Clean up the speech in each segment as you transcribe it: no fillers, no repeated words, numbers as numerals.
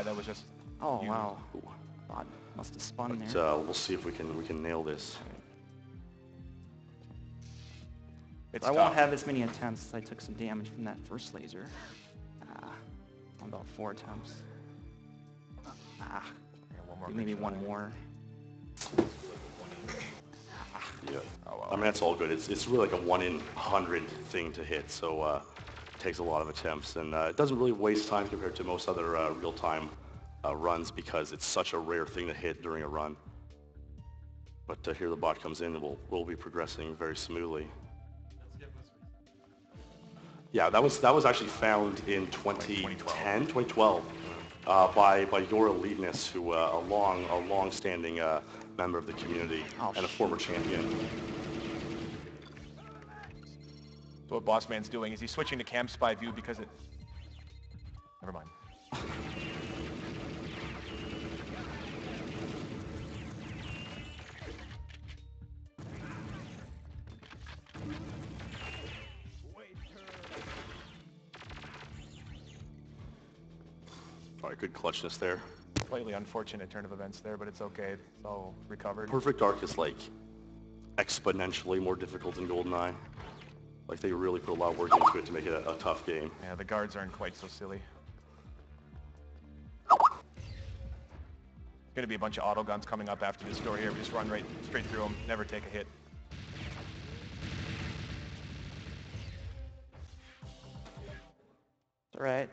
That was just... Oh, wow. Bot must have spun But, there. we'll see if we can nail this. It's I tough. won't have as many attempts. I took some damage from that first laser. About 4 attempts. Yeah, one more Maybe good one shot. more. Yeah. Oh, well. I mean, that's all good. It's really like a 1 in 100 thing to hit, so it takes a lot of attempts, and it doesn't really waste time compared to most other real-time runs because it's such a rare thing to hit during a run. But here the bot comes in, and we'll be progressing very smoothly. Yeah, that was actually found in 2012 by your eliteness, who a long-standing member of the community and a former champion. So what Bossman's doing is he's switching to cam spy view because it... Never mind. All right, good clutchness there. Slightly unfortunate turn of events there, but it's okay. It's all recovered. Perfect Dark is like exponentially more difficult than GoldenEye. Like they really put a lot of work into it to make it a tough game. Yeah, the guards aren't quite so silly. Gonna be a bunch of auto guns coming up after this door here. We just run right straight through them, never take a hit. All right.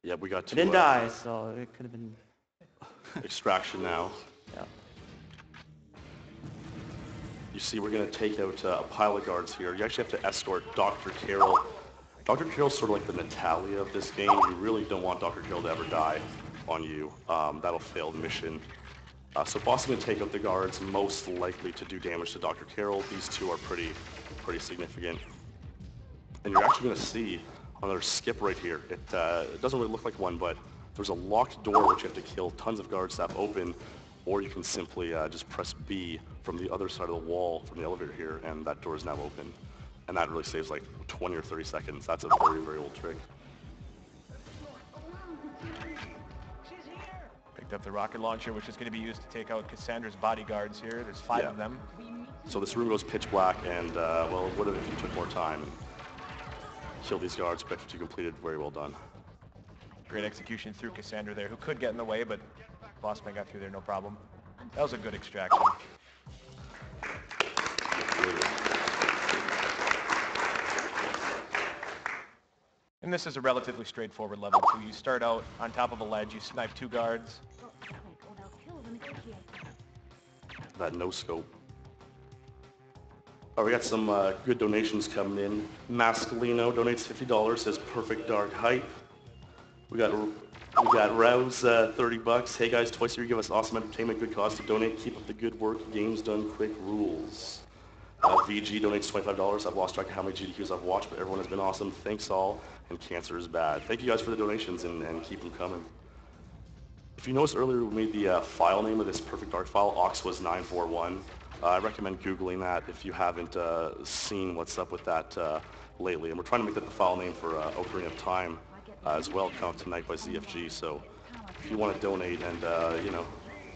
Yeah, we got to It didn't die, so it could have been... extraction now. Yeah. You see, we're going to take out a pile of guards here. You actually have to escort Dr. Carroll. Dr. Carroll's sort of like the Natalia of this game. You really don't want Dr. Carroll to ever die on you. That'll fail the mission. So Boss is going to take out the guards, most likely to do damage to Dr. Carroll. These two are pretty significant. And you're actually going to see another skip right here. It doesn't really look like one, but there's a locked door which you have to kill tons of guards to have open, or you can simply just press B from the other side of the wall from the elevator here, and that door is now open. And that really saves like 20 or 30 seconds. That's a very old trick. Picked up the rocket launcher, which is going to be used to take out Cassandra's bodyguards here. There's 5 of them. So this room goes pitch black, and well, it would have if you took more time and killed these guards, but if you completed, very well done. Great execution through Cassandra there, who could get in the way, but Bossman got through there no problem. That was a good extraction. And this is a relatively straightforward level too. You start out on top of a ledge, you snipe 2 guards. That no scope. Oh, we got some good donations coming in. Mascolino donates $50, says perfect dark hype. We got Rouse, $30. Hey guys, twice a year give us awesome entertainment, good cause to donate. Keep up the good work. Games done quick rules. VG donates $25. I've lost track of how many GDQs I've watched, but everyone has been awesome. Thanks all, and cancer is bad. Thank you guys for the donations and keep them coming. If you noticed earlier, we made the file name of this perfect dark file, Ox was 941. I recommend Googling that if you haven't seen what's up with that lately. And we're trying to make that the file name for Ocarina of Time as well, come out tonight by ZFG. So if you want to donate, and you know,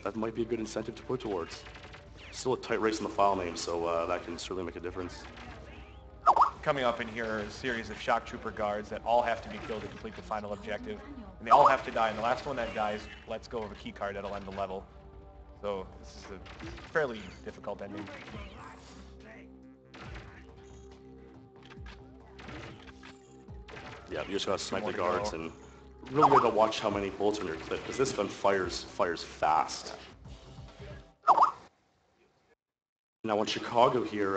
that might be a good incentive to put towards. Still a tight race in the file name, so that can certainly make a difference. Coming up in here are a series of shock trooper guards that all have to be killed to complete the final objective. And they all have to die, and the last one that dies lets go of a key card that'll end the level. So this is a fairly difficult ending. Yeah, you just gotta snipe the guards, and really gotta watch how many bullets are in your clip, because this gun fires fast. Now in Chicago here,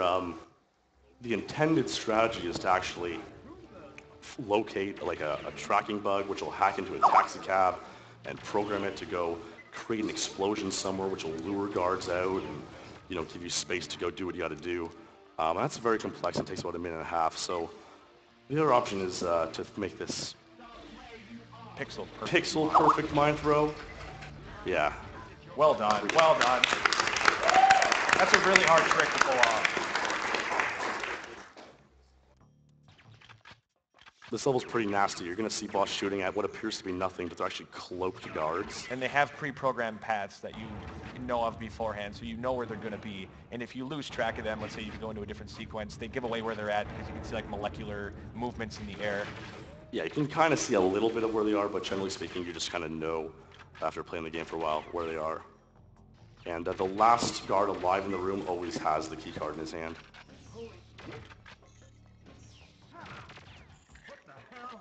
the intended strategy is to actually locate like a tracking bug which will hack into a taxi cab and program it to go create an explosion somewhere which will lure guards out and, you know, give you space to go do what you got to do. That's very complex and takes about a minute and a half. So the other option is to make this pixel perfect mind throw. Yeah. Well done. Well done. That's a really hard trick to pull off. This level's pretty nasty. You're going to see boss shooting at what appears to be nothing, but they're actually cloaked guards. And they have pre-programmed paths that you know of beforehand, so you know where they're going to be. And if you lose track of them, let's say you go into a different sequence, they give away where they're at because you can see like molecular movements in the air. Yeah, you can kind of see a little bit of where they are, but generally speaking, you just kind of know after playing the game for a while where they are. And the last guard alive in the room always has the key card in his hand.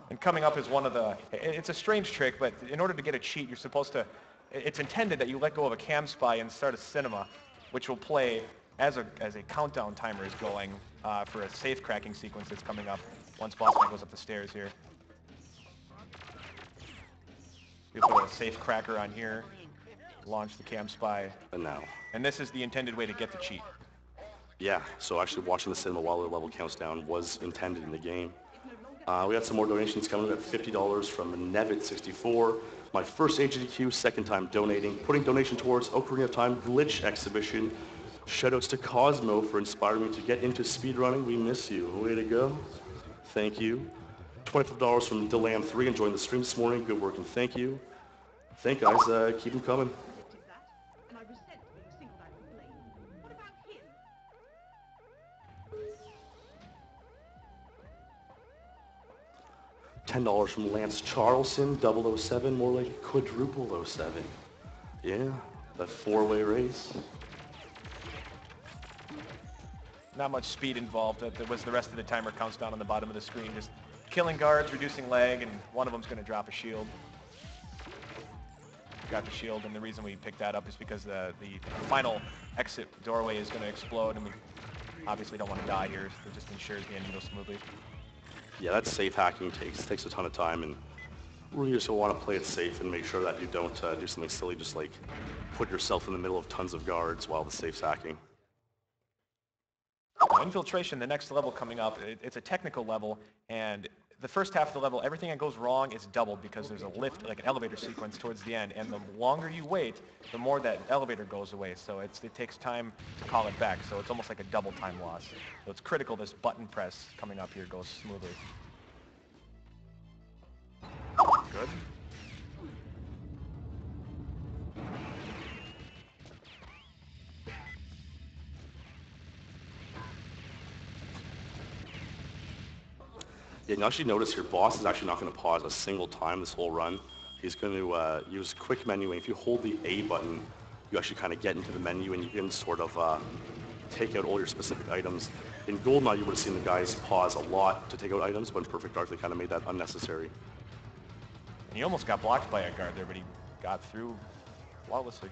And coming up is one of the, it's a strange trick, but in order to get a cheat, you're supposed to, it's intended that you let go of a cam spy and start a cinema, which will play as a countdown timer is going for a safe cracking sequence that's coming up once boss man goes up the stairs here. You put a safe cracker on here, launch the cam spy. And now. And this is the intended way to get the cheat. Yeah, so actually watching the cinema while the level counts down was intended in the game. We got some more donations coming in at $50 from Nevit64. My first AGDQ, second time donating. Putting donation towards Ocarina of Time Glitch Exhibition. Shoutouts to Cosmo for inspiring me to get into speedrunning. We miss you. Way to go. Thank you. $25 from Delam3 enjoying the stream this morning. Good work and thank you. Thank you guys. Keep them coming. $10 from Lance Charleston, 007, more like quadruple 07. Yeah, that four-way race. Not much speed involved. That was the rest of the timer counts down on the bottom of the screen. Just killing guards, reducing lag, and one of them's going to drop a shield. Got the shield, and the reason we picked that up is because the final exit doorway is going to explode, and we obviously don't want to die here. So it just ensures the ending goes smoothly. Yeah, that safe hacking takes a ton of time, and really just want to play it safe and make sure that you don't do something silly, just like put yourself in the middle of tons of guards while the safe's hacking. Infiltration, the next level coming up, it's a technical level, and the first half of the level, everything that goes wrong is doubled because there's a lift, like an elevator sequence towards the end, and the longer you wait, the more that elevator goes away, so it takes time to call it back, so it's almost like a double time loss. So it's critical this button press coming up here goes smoothly. Good. Yeah, and you actually notice your boss is actually not going to pause a single time this whole run. He's going to use quick menuing. If you hold the A button, you actually kind of get into the menu and you can sort of take out all your specific items. In GoldenEye, you would have seen the guys pause a lot to take out items, but in Perfect Dark, they kind of made that unnecessary. And he almost got blocked by a guard there, but he got through flawlessly.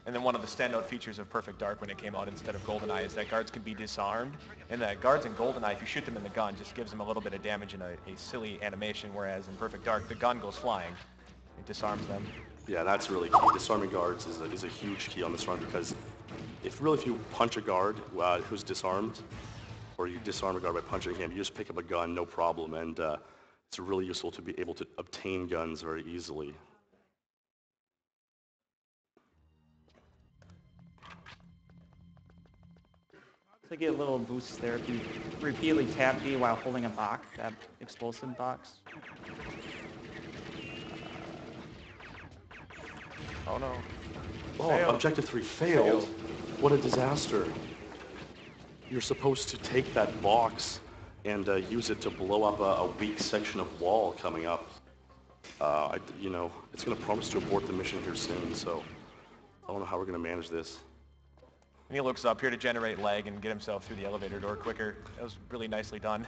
And then one of the standout features of Perfect Dark when it came out instead of GoldenEye is that guards can be disarmed. And that guards in GoldenEye, if you shoot them in the gun, just gives them a little bit of damage in a silly animation, whereas in Perfect Dark, the gun goes flying. It disarms them. Yeah, that's really key. Disarming guards is a huge key on this run because if you punch a guard who's disarmed, or you disarm a guard by punching him, you just pick up a gun, no problem, and it's really useful to be able to obtain guns very easily. To get a little boost there, if you repeatedly tap B while holding a box, that explosive box. Oh no. Oh, Failed. Objective 3 failed. What a disaster. You're supposed to take that box and use it to blow up a weak section of wall coming up. It's going to promise to abort the mission here soon, so I don't know how we're going to manage this. And he looks up here to generate lag and get himself through the elevator door quicker. That was really nicely done.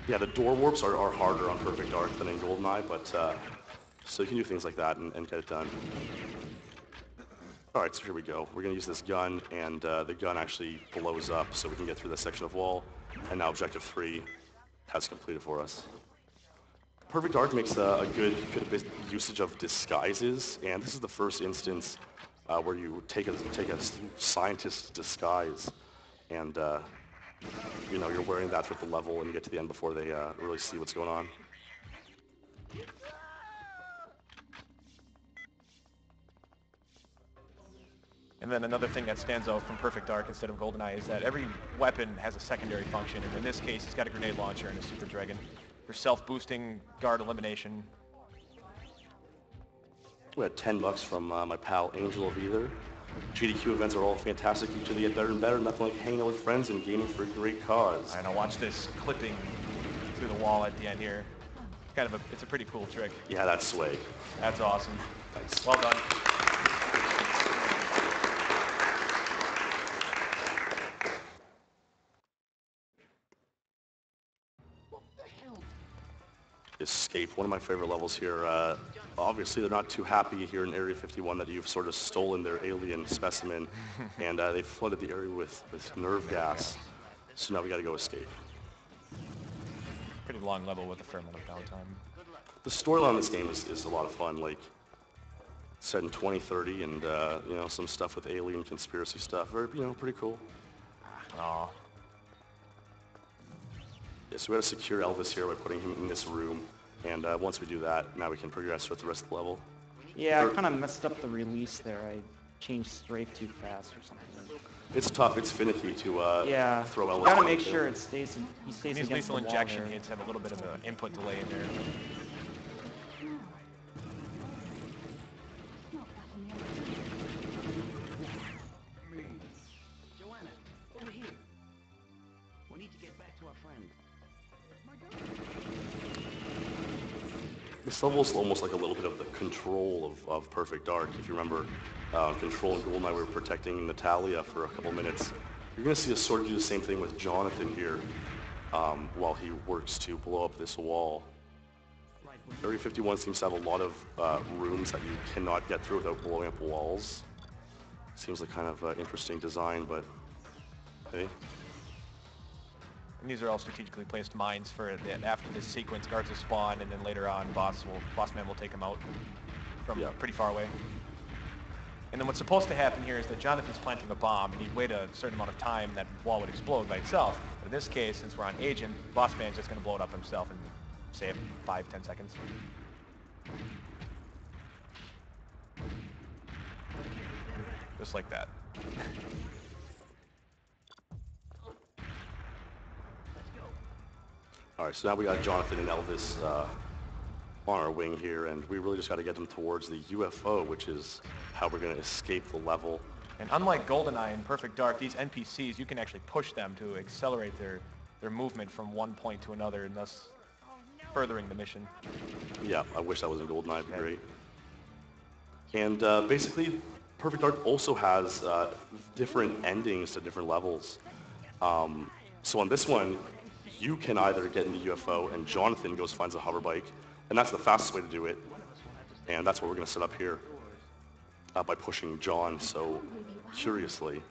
Yeah, the door warps are harder on Perfect Dark than in GoldenEye, but so you can do things like that and get it done. All right, so here we go. We're going to use this gun, and the gun actually blows up so we can get through this section of wall. And now Objective 3 has completed for us. Perfect Dark makes a good usage of disguises, and this is the first instance where you take a scientist's disguise, and you're wearing that throughout the level, and you get to the end before they really see what's going on. And then another thing that stands out from Perfect Dark instead of GoldenEye is that every weapon has a secondary function, and in this case, he's got a grenade launcher and a Super Dragon for self-boosting, guard elimination. We had $10 from my pal Angel of Either. GDQ events are all fantastic. Each of them get better and better. Nothing like hanging out with friends and gaming for a great cause. And I'll watch this clipping through the wall at the end here. It's a pretty cool trick. Yeah, that's swag. That's awesome. Thanks. Well done. Escape, one of my favorite levels here. Obviously, they're not too happy here in Area 51 that you've sort of stolen their alien specimen, and they flooded the area with nerve gas. So now we got to go escape. Pretty long level with a fair amount of downtime. The storyline in this game is a lot of fun. Like, set in 2030, and you know, some stuff with alien conspiracy stuff. Very, you know, pretty cool. Aw. Yeah, so we got to secure Elvis here by putting him in this room, and once we do that, now we can progress with the rest of the level. Yeah, I kind of messed up the release there. I changed strafe too fast or something. It's tough. It's finicky to Yeah, throw Elvis. you gotta in make there. sure it stays. He stays These against lethal the wall injection there. hits have a little bit of an input delay in there. Joanna, over here. We need to get back to our friend. This level is almost like a little bit of the control of Perfect Dark. If you remember, Control and GoldenEye were protecting Natalia for a couple minutes. You're going to see us sort of do the same thing with Jonathan here while he works to blow up this wall. Area 51 seems to have a lot of rooms that you cannot get through without blowing up walls. Seems like kind of interesting design, but hey. And these are all strategically placed mines for after this sequence, guards will spawn, and then later on, boss man will take them out from pretty far away. And then what's supposed to happen here is that Jonathan's planting a bomb, and he'd wait a certain amount of time, and that wall would explode by itself. But in this case, since we're on Agent, boss man's just going to blow it up himself in, say, 5-10 seconds. Just like that. All right, so now we got Jonathan and Elvis on our wing here, and we really just got to get them towards the UFO, which is how we're going to escape the level. And unlike GoldenEye and Perfect Dark, these NPCs, you can actually push them to accelerate their movement from one point to another, and thus furthering the mission. Yeah, I wish that was in GoldenEye, it'd be great. And basically, Perfect Dark also has different endings to different levels. So on this one, you can either get in the UFO and Jonathan goes finds a hover bike, and that's the fastest way to do it. And that's what we're going to set up here by pushing John so curiously.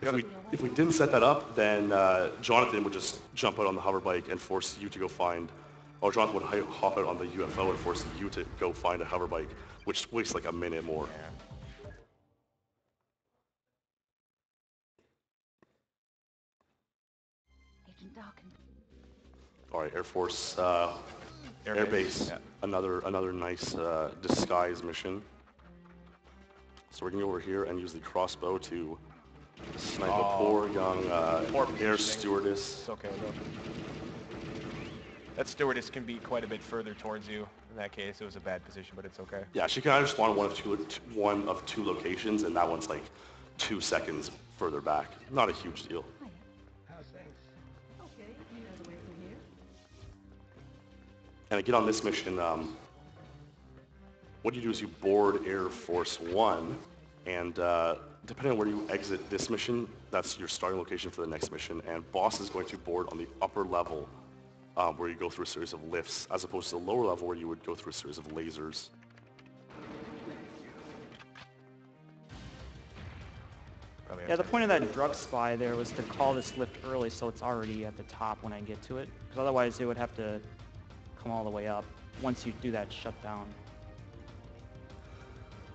If we didn't set that up, then Jonathan would just jump out on the hover bike and force you to go find, or Jonathan would hop out on the UFO and force you to go find a hover bike, which wastes like a minute more. All right, Air Force Air Base, yeah. another nice disguise mission. So we're gonna go over here and use the crossbow to snipe a poor young air stewardess. It's okay though. That stewardess can be quite a bit further towards you. In that case, it was a bad position, but it's okay. Yeah, she can either spawn in one of two locations, and that one's like 2 seconds further back. Not a huge deal. And again on this mission, what you do is you board Air Force One, and depending on where you exit this mission, that's your starting location for the next mission. And boss is going to board on the upper level, where you go through a series of lifts, as opposed to the lower level where you would go through a series of lasers. Yeah, the point of that drug spy there was to call this lift early so it's already at the top when I get to it. Because otherwise it would have to come all the way up once you do that shutdown.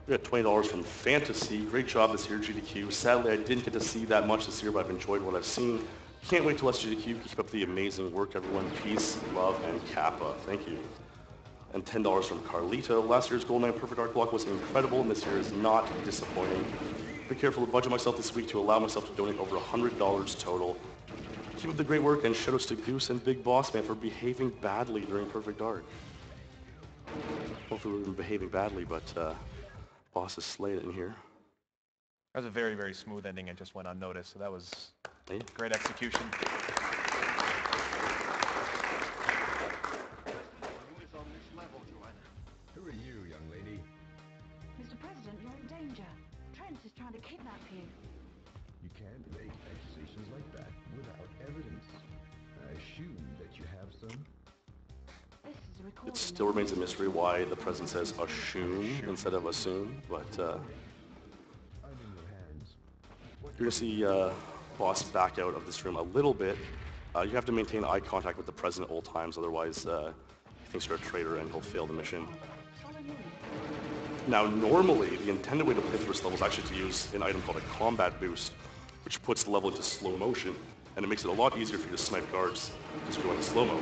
We got $20 from Fantasy. Great job this year, GDQ. Sadly, I didn't get to see that much this year, but I've enjoyed what I've seen. Can't wait till us, GDQ. Keep up the amazing work, everyone. Peace, love, and Kappa. Thank you. And $10 from Carlito. Last year's GoldenEye Perfect Dark block was incredible, and this year is not disappointing. Be careful to budget myself this week to allow myself to donate over $100 total. Keep up the great work, and shout-outs to Goose and Big Boss Man for behaving badly during Perfect Dark. Hopefully we've been behaving badly, but Boss has slayed it in here. That was a very, very smooth ending. It just went unnoticed, so that was great execution. Who are you, young lady? Mr. President, you're in danger. Trent is trying to kidnap you. You can't make accusations like that without evidence. I assume that you have some. This is a recording. It still remains a mystery why the president says assume instead of assume, but I'm in your hands. you're going to see Boss back out of this room a little bit. You have to maintain eye contact with the president at all times, otherwise he thinks you're a traitor and he'll fail the mission. Now, normally, the intended way to play through this level is actually to use an item called a combat boost, which puts the level into slow motion, and it makes it a lot easier for you to snipe guards just going in slow-mo.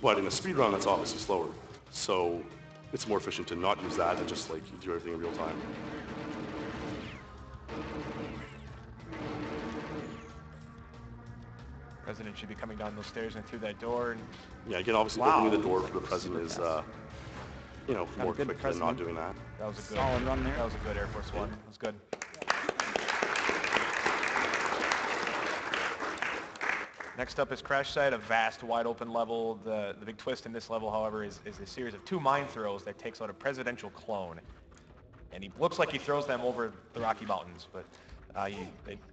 But in a speed run, that's obviously slower. So it's more efficient to not use that and just like do everything in real time. President should be coming down those stairs and through that door. And yeah, again, obviously opening the door for the president is, you know, more quick than not doing that. That was a good solid run there. That was a good Air Force One. It was good. Next up is Crash Site, a vast, wide-open level. The big twist in this level, however, is a series of 2 mine throws that takes out a presidential clone. And he looks like he throws them over the Rocky Mountains, but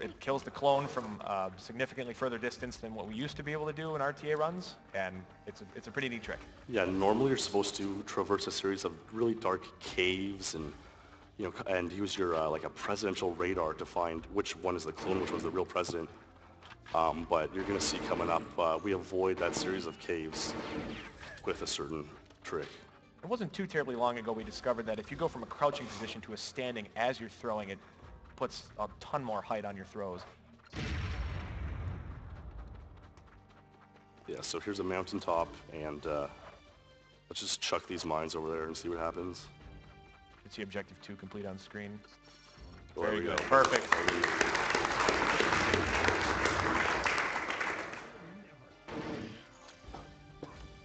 it kills the clone from significantly further distance than what we used to be able to do in RTA runs, and it's a pretty neat trick. Yeah, normally you're supposed to traverse a series of really dark caves and, you know, and use your like a presidential radar to find which one is the clone, which one's the real president. But you're going to see coming up, we avoid that series of caves with a certain trick. It wasn't too terribly long ago we discovered that if you go from a crouching position to a standing as you're throwing, it puts a ton more height on your throws. Yeah, so here's a mountaintop, and let's just chuck these mines over there and see what happens. You can see objective 2 complete on screen. Well, Very good. Go. Perfect.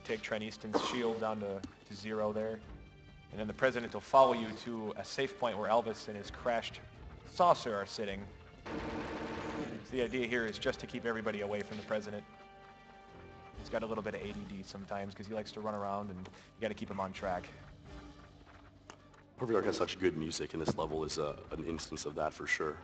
Take Trent Easton's shield down to 0 there. And then the president will follow you to a safe point where Elvis and his crashed saucer are sitting. So the idea here is just to keep everybody away from the president. He's got a little bit of ADD sometimes because he likes to run around, and you got to keep him on track. Perfect Dark has such good music, and this level is an instance of that for sure.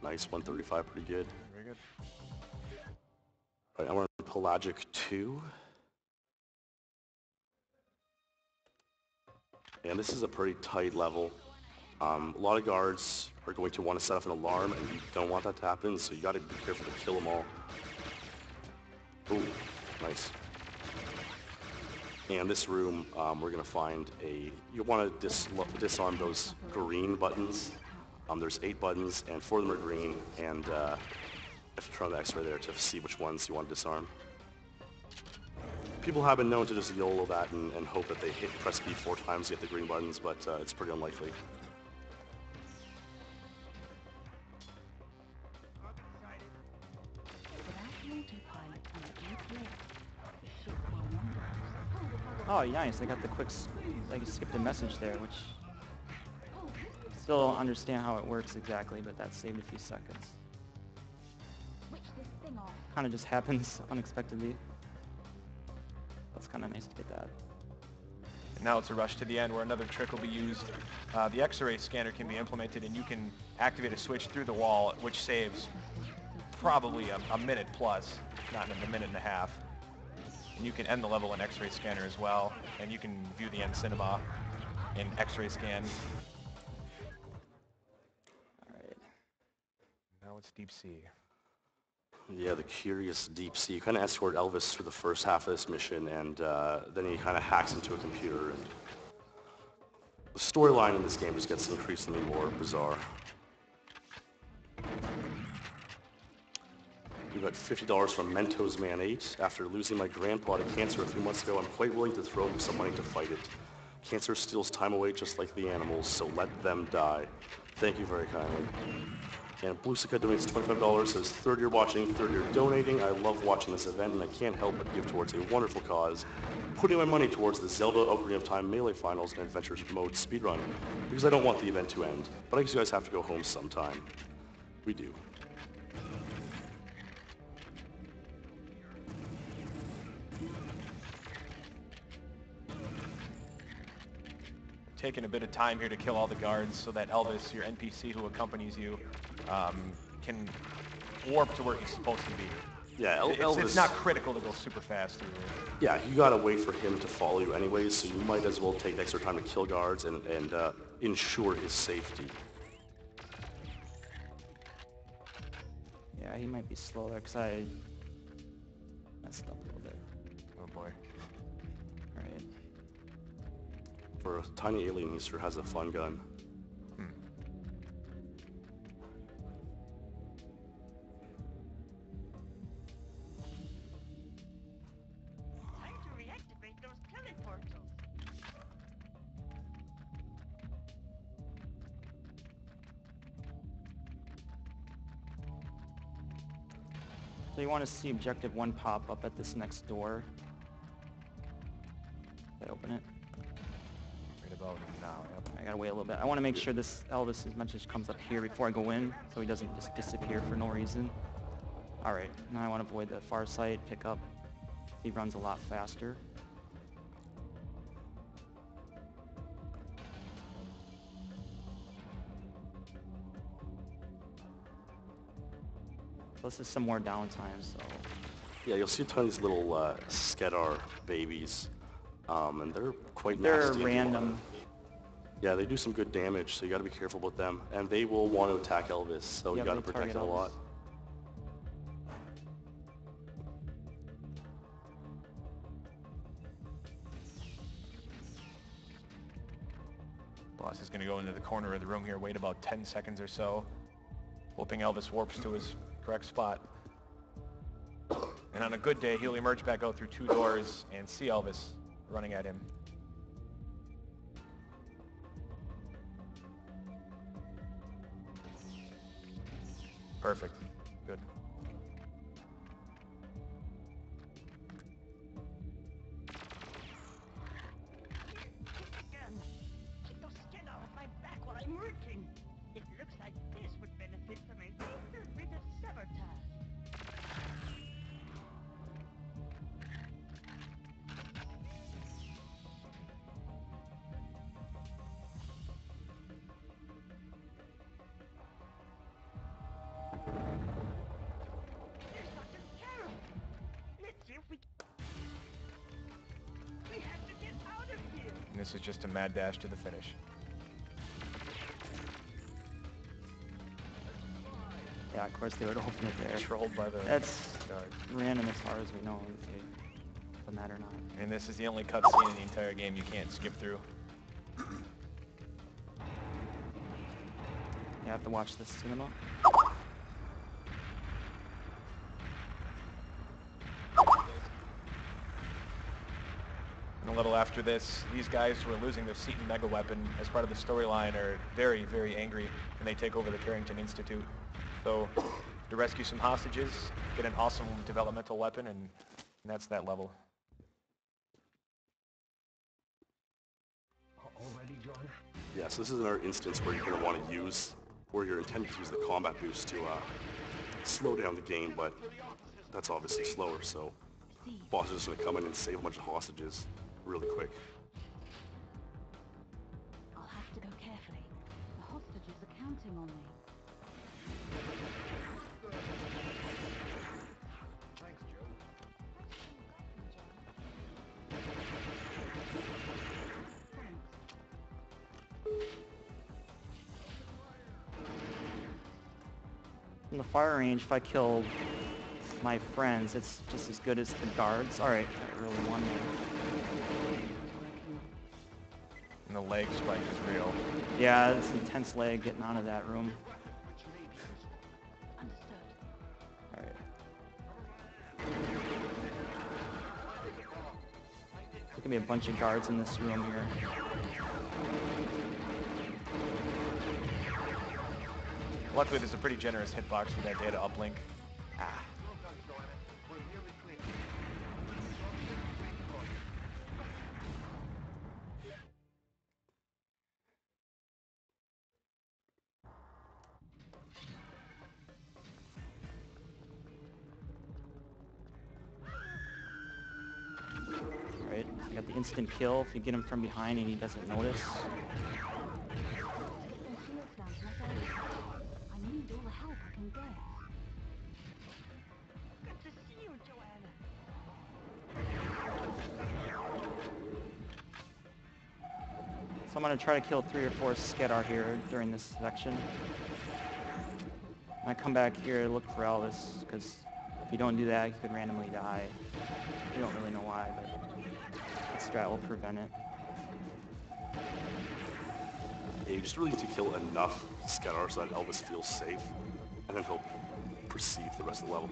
Nice, 135, pretty good. Very good. All right, now we're on Pelagic 2. And this is a pretty tight level. A lot of guards are going to want to set up an alarm, and you don't want that to happen, so you got to be careful to kill them all. Ooh, nice. And this room, we're going to find you want to disarm those green buttons. There's 8 buttons, and 4 of them are green, and you have to turn on the X-ray there to see which ones you want to disarm. People have been known to just YOLO that and hope that they press B 4 times to get the green buttons, but it's pretty unlikely. Oh, nice. I got the quick, I skipped a message there, which still don't understand how it works exactly, but that saved a few seconds. Kind of just happens unexpectedly. That's kind of nice to get that. And now it's a rush to the end where another trick will be used. The X-ray scanner can be implemented, and you can activate a switch through the wall, which saves probably a minute plus, not in a minute and a half. And you can end the level in X-ray scanner as well, and you can view the end cinema in X-ray scan. All right. Now it's Deep Sea. Yeah, the curious Deep Sea. You kind of escort Elvis through the first half of this mission, and then he kind of hacks into a computer. And the storyline in this game just gets increasingly more bizarre. We've got $50 from Mentos Man 8. After losing my grandpa to cancer a few months ago, I'm quite willing to throw him some money to fight it. Cancer steals time away just like the animals, so let them die. Thank you very kindly. And Bluesica donates $25, says, third year watching, third year donating. I love watching this event, and I can't help but give towards a wonderful cause, putting my money towards the Zelda Ocarina of Time Melee Finals and Adventures Mode speedrun, because I don't want the event to end. But I guess you guys have to go home sometime. We do. Taking a bit of time here to kill all the guards so that Elvis, your NPC who accompanies you, can warp to where he's supposed to be. Yeah, Elvis... It's not critical to go super fast through here. Yeah, you gotta wait for him to follow you anyways, so you might as well take extra time to kill guards and ensure his safety. Yeah, he might be slow there because I messed up a little bit. Oh boy. Alright. For a tiny alien, he sure has a fun gun. Time to reactivate those teleportals. So you want to see objective 1 pop up at this next door. Did I open it? Right about now, yep. I gotta wait a little bit. I want to make sure this Elvis's message comes up here before I go in, so he doesn't just disappear for no reason. Alright, now I want to avoid the far side, pick up. He runs a lot faster. This is some more downtime, so... Yeah, you'll see a ton of these little Skedar babies, and they're quite They're nasty. random. Yeah, they do some good damage, so you gotta be careful with them. And they will want to attack Elvis, so you gotta protect it a lot. Boss is going to go into the corner of the room here, wait about 10 seconds or so, hoping Elvis warps to his correct spot. And on a good day, he'll emerge back out through 2 doors and see Elvis running at him. Perfect. Good. Again. Keep those skin off my back while I'm working. It looks like this would benefit from a little bit of sabotage. There's Dr. Carol. Let's see if we have to get out of here. And this is just a mad dash to the finish. Yeah, of course they would open it there. Controlled by the That's guard. random as far as we know, if they done that or not. And this is the only cutscene in the entire game you can't skip through. You have to watch this cinema. And a little after this, these guys who are losing their Seton Mega Weapon as part of the storyline are very, very angry, and they take over the Carrington Institute. So, to rescue some hostages, get an awesome developmental weapon, and that's that level. Already, John? Yeah, so this is another instance where you're going to want to use, or you're intended to use the combat boost to slow down the game, but that's obviously slower, so the boss is just going to come in and save a bunch of hostages really quick. I'll have to go carefully. The hostages are counting on me. Thanks, Joe. From the fire range, if I kill my friends, it's just as good as the guards. Alright, I really won there. And the leg spike is real. Yeah, it's intense lag getting out of that room. Understood. Alright. gonna be a bunch of guards in this room here. Luckily, there's a pretty generous hitbox for that data uplink. Ah. Right, you got the instant kill if you get him from behind and he doesn't notice. I need all the help I can get. Good to see you, Joanna. So I'm going to try to kill 3 or 4 Skedar here during this section. I come back here, look for Elvis, because if you don't do that, you could randomly die. You don't really know why, but that strat will prevent it. Yeah, you just really need to kill enough Skedar so that Elvis feels safe, and then he'll proceed the rest of the level.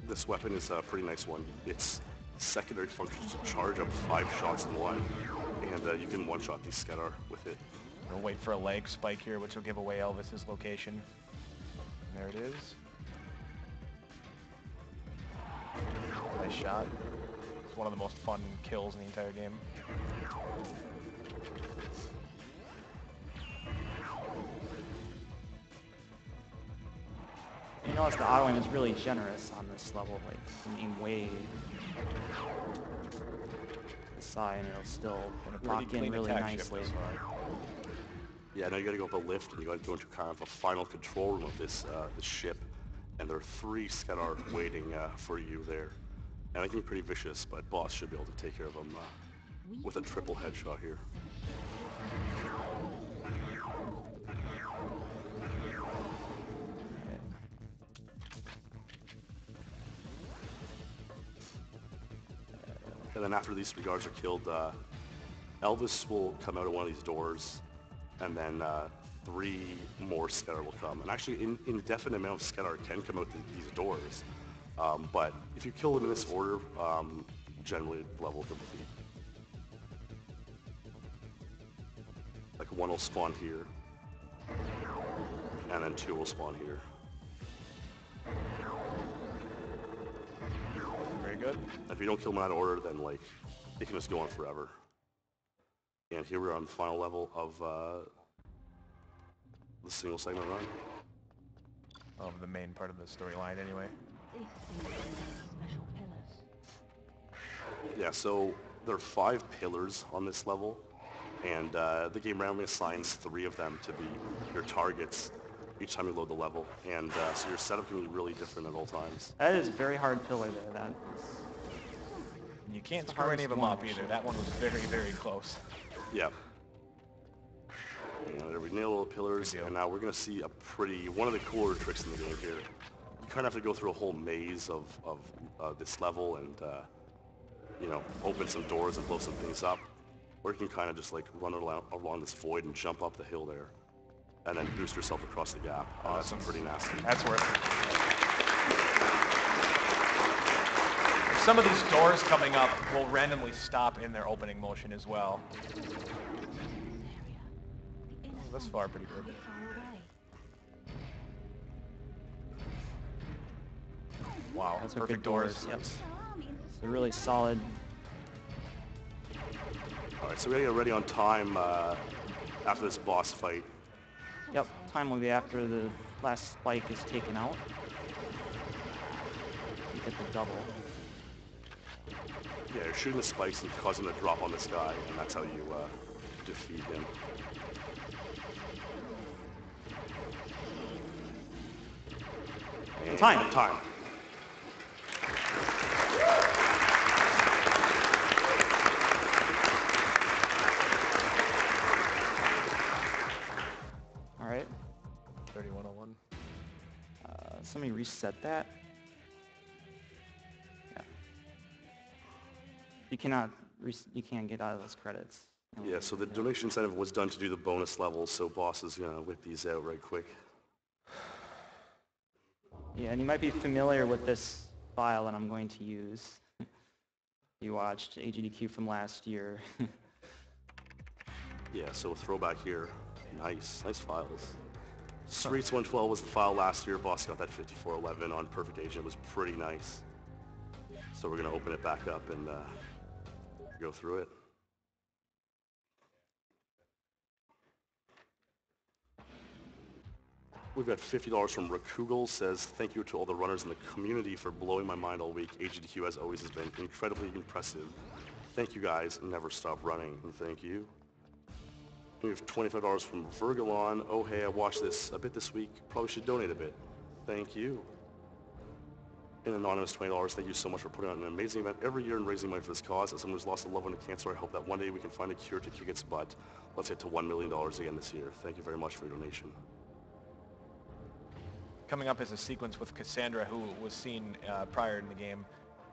This weapon is a pretty nice one. Its secondary function is to charge up 5 shots in one, and you can one-shot these Skedar with it. We'll wait for a leg spike here, which will give away Elvis's location. There it is. Nice shot. It's one of the most fun kills in the entire game. You notice the auto aim is really generous on this level. Like, you can aim way to the side and it'll still lock in really nicely. Yeah, now you gotta go up a lift and you gotta go into kind of a final control room of this ship, and there are 3 Skedar waiting for you there. And they can be pretty vicious, but boss should be able to take care of them with a triple headshot here. And then after these 3 guards are killed, Elvis will come out of one of these doors, and then 3 more Skedar will come. And actually, an indefinite amount of Skedar can come out these doors. But if you kill them in this order, generally level complete. Like 1 will spawn here, and then 2 will spawn here. Very good. If you don't kill them out of order, then like it can just go on forever. And here we're on the final level of the single segment run. Of the main part of the storyline, anyway. Special pillars. Yeah, so there are 5 pillars on this level, and the game randomly assigns 3 of them to be your targets each time you load the level, and so your setup can be really different at all times. That is a very hard pillar there. That is... You can't screw any of them up either. That one was very, very close. Yeah. And there we nail all the pillars, and now we're going to see one of the cooler tricks in the game here. You kind of have to go through a whole maze of this level and, you know, open some doors and blow some things up. Or you can kind of just like run along this void and jump up the hill there. And then boost yourself across the gap. Awesome. That's pretty nasty. That's worth it. Some of these doors coming up will randomly stop in their opening motion as well. Thus far, pretty good. Wow, that's perfect doors. Yep. They're really solid. Alright, so we gotta get ready on time after this boss fight. Yep, time will be after the last spike is taken out. You get the double. Yeah, you're shooting the spikes and causing them to drop on this guy, and that's how you defeat him. And Time. Time. All right. 3101. Somebody reset that. Yeah. You cannot you can't get out of those credits. Yeah, so the donation incentive was done to do the bonus levels, so boss is gonna whip these out right quick. Yeah, and you might be familiar with this file that I'm going to use. You watched AGDQ from last year. Yeah, so a throwback here. Nice files. Streets 112 was the file last year. Boss got that 5411 on Perfect Agent. It was pretty nice. So we're gonna open it back up and go through it. We've got $50 from Rakugel, says, thank you to all the runners in the community for blowing my mind all week. AGDQ, as always, has been incredibly impressive. Thank you guys, never stop running, and thank you. We have $25 from Virgilon. Oh, hey, I watched this a bit this week. Probably should donate a bit. Thank you. And anonymous $20, thank you so much for putting on an amazing event every year and raising money for this cause. As someone who's lost a loved one to cancer, I hope that one day we can find a cure to kick its butt. Let's get to $1 million again this year. Thank you very much for your donation. Coming up is a sequence with Cassandra, who was seen prior in the game,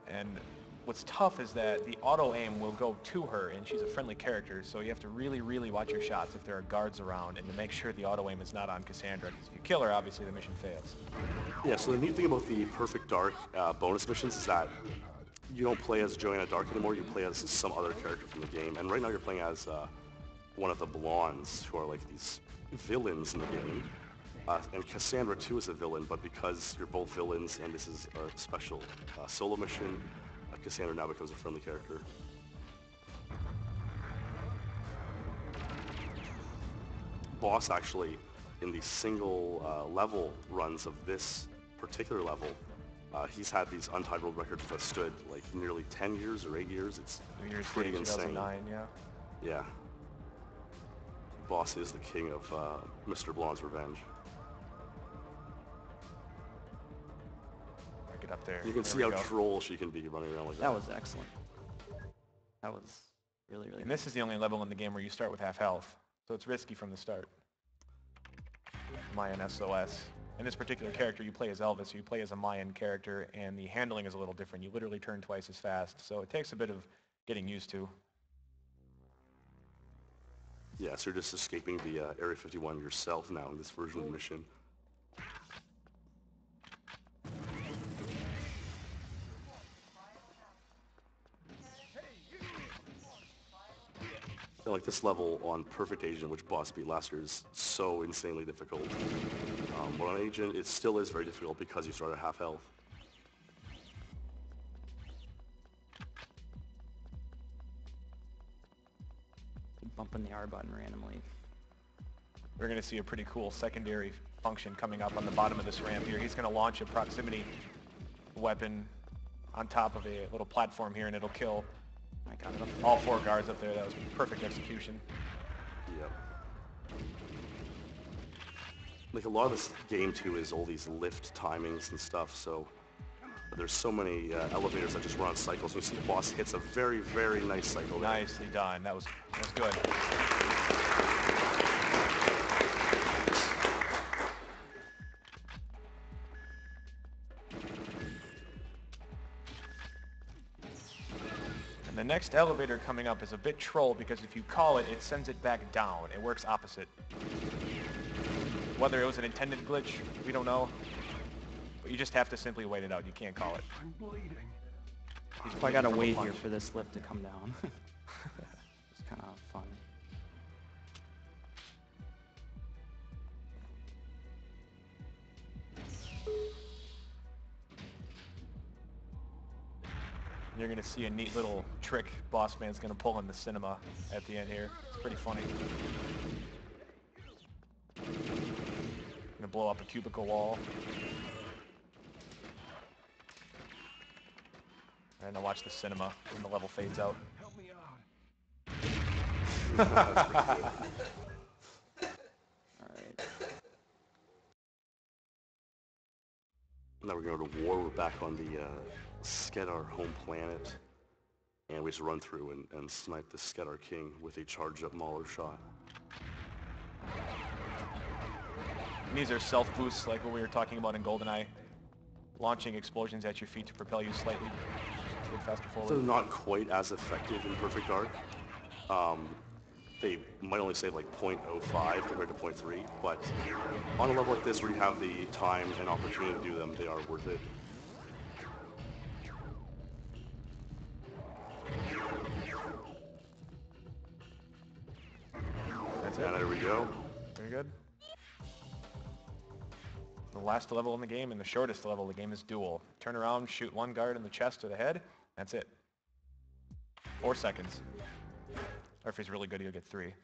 and what's tough is that the auto-aim will go to her, and she's a friendly character, so you have to really, really watch your shots if there are guards around, and to make sure the auto-aim is not on Cassandra, because if you kill her, obviously the mission fails. Yeah, so the neat thing about the Perfect Dark bonus missions is that you don't play as Joanna Dark anymore, you play as some other character from the game, and right now you're playing as one of the Blondes, who are like these villains in the game. And Cassandra too is a villain, but because you're both villains and this is a special solo mission, Cassandra now becomes a friendly character. Boss actually, in the single level runs of this particular level, he's had these untied world records that stood like nearly 10 years or 8 years. It's pretty insane. 2009, yeah. Yeah. Boss is the king of Mr. Blonde's revenge. Get up there. You can see how troll she can be running around like that. That was excellent. That was really, really And this is the only level in the game where you start with half health, so it's risky from the start. Mayan SOS. In this particular character, you play as Elvis, so you play as a Mayan character, and the handling is a little different. You literally turn twice as fast, so it takes a bit of getting used to. Yeah, so you're just escaping the Area 51 yourself now in this version of the mission. And like this level on Perfect Agent, which boss beat last year, is so insanely difficult. But on Agent, it still is very difficult because you start at half health. bumping the R button randomly. We're going to see a pretty cool secondary function coming up on the bottom of this ramp here. He's going to launch a proximity weapon on top of a little platform here, and it'll kill all 4 guards up there. That was perfect execution. Yep. Like a lot of this game too is all these lift timings and stuff, so there's so many elevators that just run on cycles. You see the boss hits a very, very nice cycle there. Nicely done. That was good. And the next elevator coming up is a bit troll because if you call it, it sends it back down. It works opposite. Whether it was an intended glitch, we don't know. But you just have to simply wait it out. You can't call it. I'm bleeding. So I gotta wait here for this lift to come down. It's kind of fun. You're going to see a neat little trick Boss Man's going to pull in the cinema at the end here. It's pretty funny. Going to blow up a cubicle wall. And I'll watch the cinema when the level fades out. Help me out. That's pretty good. Alright. Now we're going to war. We're back on the Skedar home planet. And we just run through and snipe the Skedar King with a charged up Mauler shot. And these are self-boosts like what we were talking about in GoldenEye. Launching explosions at your feet to propel you slightly. good faster They're forward. not quite as effective in Perfect Dark. They might only save like 0.05 compared to 0.3, but on a level like this where you have the time and opportunity to do them, they are worth it. That's And it. there we go. Very good. The last level in the game and the shortest level of the game is duel. Turn around, shoot one guard in the chest or the head. That's it. 4 seconds. Or if he's really good, he'll get 3.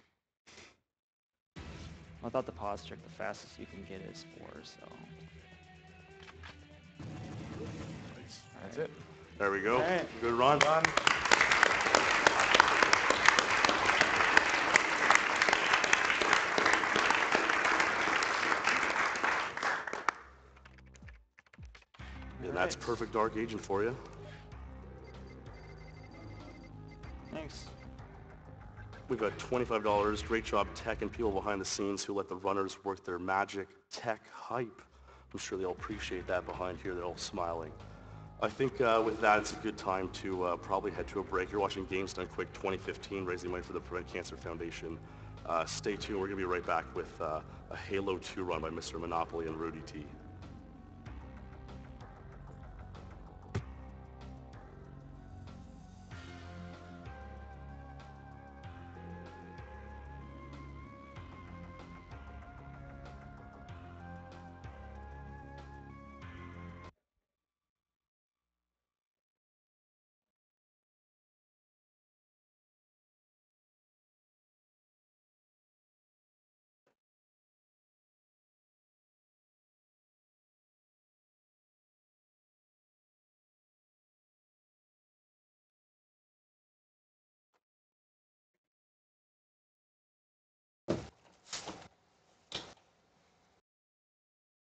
Without the pause trick, the fastest you can get is 4, so... That's it. There we go. All right. Good run. Done. And that's Perfect Dark Agent for you. Thanks. We've got $25. Great job, tech and people behind the scenes who let the runners work their magic tech hype. I'm sure they'll appreciate that behind here. They're all smiling. I think with that, it's a good time to probably head to a break. You're watching Games Done Quick 2015, raising money for the Prevent Cancer Foundation. Stay tuned. We're going to be right back with a Halo 2 run by Mr. Monopoly and Rudy T.